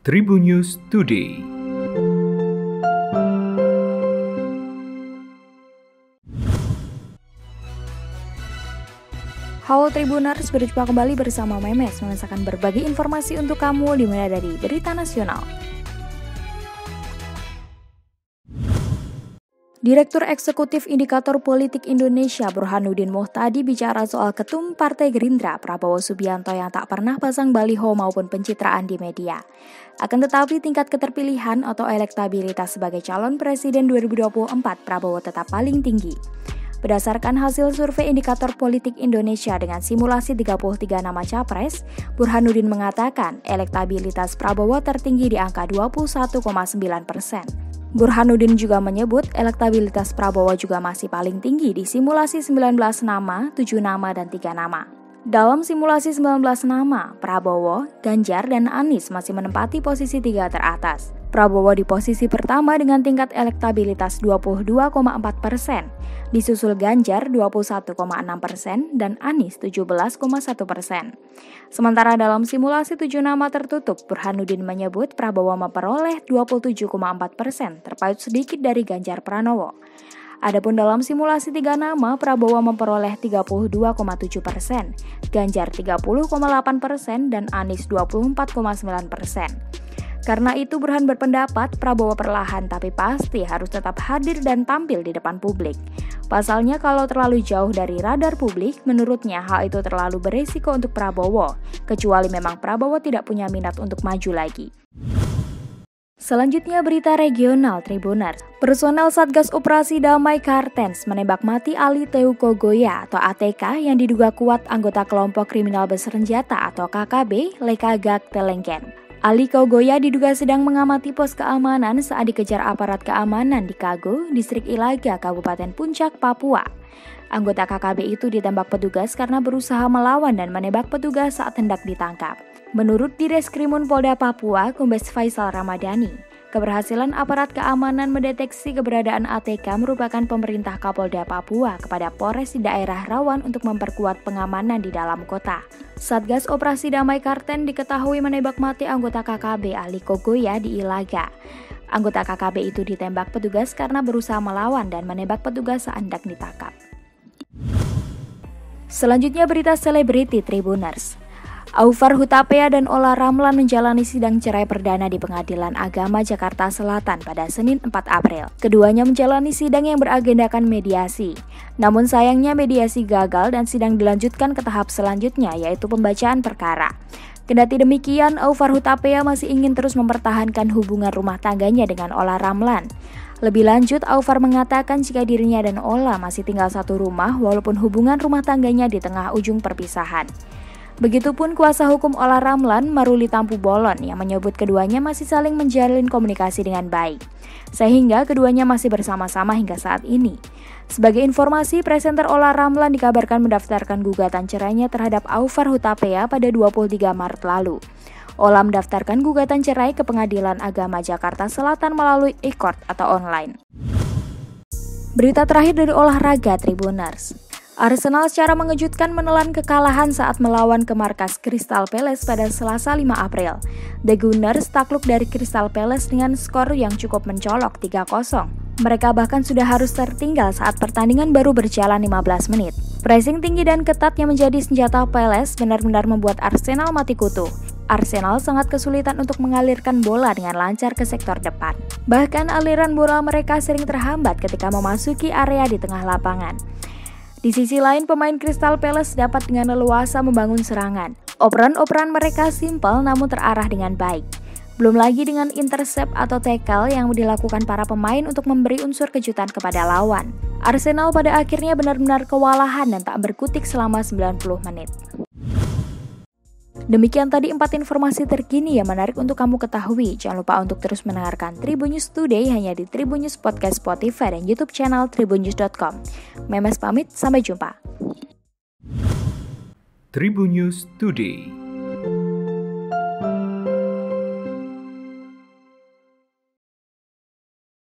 Tribun News Today. Halo Tribuners, berjumpa kembali bersama Memes mengesahkan berbagai informasi untuk kamu dimulai dari berita nasional. Direktur Eksekutif Indikator Politik Indonesia Burhanuddin Muhtadi bicara soal Ketum Partai Gerindra Prabowo Subianto yang tak pernah pasang baliho maupun pencitraan di media. Akan tetapi tingkat keterpilihan atau elektabilitas sebagai calon presiden 2024 Prabowo tetap paling tinggi. Berdasarkan hasil survei Indikator Politik Indonesia dengan simulasi 33 nama capres, Burhanuddin mengatakan elektabilitas Prabowo tertinggi di angka 21,9%. Burhanuddin juga menyebut elektabilitas Prabowo juga masih paling tinggi di simulasi 19 nama, 7 nama, dan 3 nama. Dalam simulasi 19 nama, Prabowo, Ganjar, dan Anies masih menempati posisi 3 teratas. Prabowo di posisi pertama dengan tingkat elektabilitas 22,4%, disusul Ganjar 21,6% dan Anies 17,1%. Sementara dalam simulasi 7 nama tertutup, Burhanuddin menyebut Prabowo memperoleh 27,4%, terpaut sedikit dari Ganjar Pranowo. Adapun dalam simulasi 3 nama, Prabowo memperoleh 32,7%, Ganjar 30,8% dan Anies 24,9%. Karena itu Burhan berpendapat Prabowo perlahan tapi pasti harus tetap hadir dan tampil di depan publik. Pasalnya kalau terlalu jauh dari radar publik, menurutnya hal itu terlalu beresiko untuk Prabowo, kecuali memang Prabowo tidak punya minat untuk maju lagi. Selanjutnya berita regional Tribuners. Personel Satgas Operasi Damai Kartens menembak mati Ali Teukogoya atau ATK yang diduga kuat anggota kelompok kriminal bersenjata atau KKB Lekagak Telengken. Ali Kogoya diduga sedang mengamati pos keamanan saat dikejar aparat keamanan di Kago, Distrik Ilaga, Kabupaten Puncak, Papua. Anggota KKB itu ditembak petugas karena berusaha melawan dan menembak petugas saat hendak ditangkap. Menurut Direskrimun Polda Papua, Kombes Faisal Ramadhani, keberhasilan aparat keamanan mendeteksi keberadaan ATK merupakan pemerintah Kapolda Papua kepada Polres di daerah rawan untuk memperkuat pengamanan di dalam kota. Satgas Operasi Damai Karten diketahui menembak mati anggota KKB Ali Kogoya di Ilaga. Anggota KKB itu ditembak petugas karena berusaha melawan dan menembak petugas saat hendak ditangkap. Selanjutnya berita selebriti Tribuners. Aufar Hutapea dan Ola Ramlan menjalani sidang cerai perdana di Pengadilan Agama Jakarta Selatan pada Senin 4 April. Keduanya menjalani sidang yang beragendakan mediasi. Namun sayangnya mediasi gagal dan sidang dilanjutkan ke tahap selanjutnya yaitu pembacaan perkara. Kendati demikian, Aufar Hutapea masih ingin terus mempertahankan hubungan rumah tangganya dengan Ola Ramlan. Lebih lanjut, Aufar mengatakan jika dirinya dan Ola masih tinggal satu rumah walaupun hubungan rumah tangganya di tengah ujung perpisahan. Begitupun kuasa hukum Ola Ramlan, Maruli Tampu Bolon, yang menyebut keduanya masih saling menjalin komunikasi dengan baik, sehingga keduanya masih bersama-sama hingga saat ini. Sebagai informasi, presenter Ola Ramlan dikabarkan mendaftarkan gugatan cerainya terhadap Aufar Hutapea pada 23 Maret lalu. Ola mendaftarkan gugatan cerai ke Pengadilan Agama Jakarta Selatan melalui e-court atau online. Berita terakhir dari olahraga Tribuners. Arsenal secara mengejutkan menelan kekalahan saat melawan ke markas Crystal Palace pada Selasa 5 April. The Gunners takluk dari Crystal Palace dengan skor yang cukup mencolok 3-0. Mereka bahkan sudah harus tertinggal saat pertandingan baru berjalan 15 menit. Pressing tinggi dan ketat yang menjadi senjata Palace benar-benar membuat Arsenal mati kutu. Arsenal sangat kesulitan untuk mengalirkan bola dengan lancar ke sektor depan. Bahkan aliran bola mereka sering terhambat ketika memasuki area di tengah lapangan. Di sisi lain, pemain Crystal Palace dapat dengan leluasa membangun serangan. Operan-operan mereka simpel namun terarah dengan baik. Belum lagi dengan intercept atau tackle yang dilakukan para pemain untuk memberi unsur kejutan kepada lawan. Arsenal pada akhirnya benar-benar kewalahan dan tak berkutik selama 90 menit. Demikian tadi 4 informasi terkini yang menarik untuk kamu ketahui. Jangan lupa untuk terus mendengarkan Tribun News Today hanya di Tribun News Podcast Spotify dan YouTube channel tribunnews.com. Memes pamit, sampai jumpa. Tribun News Today.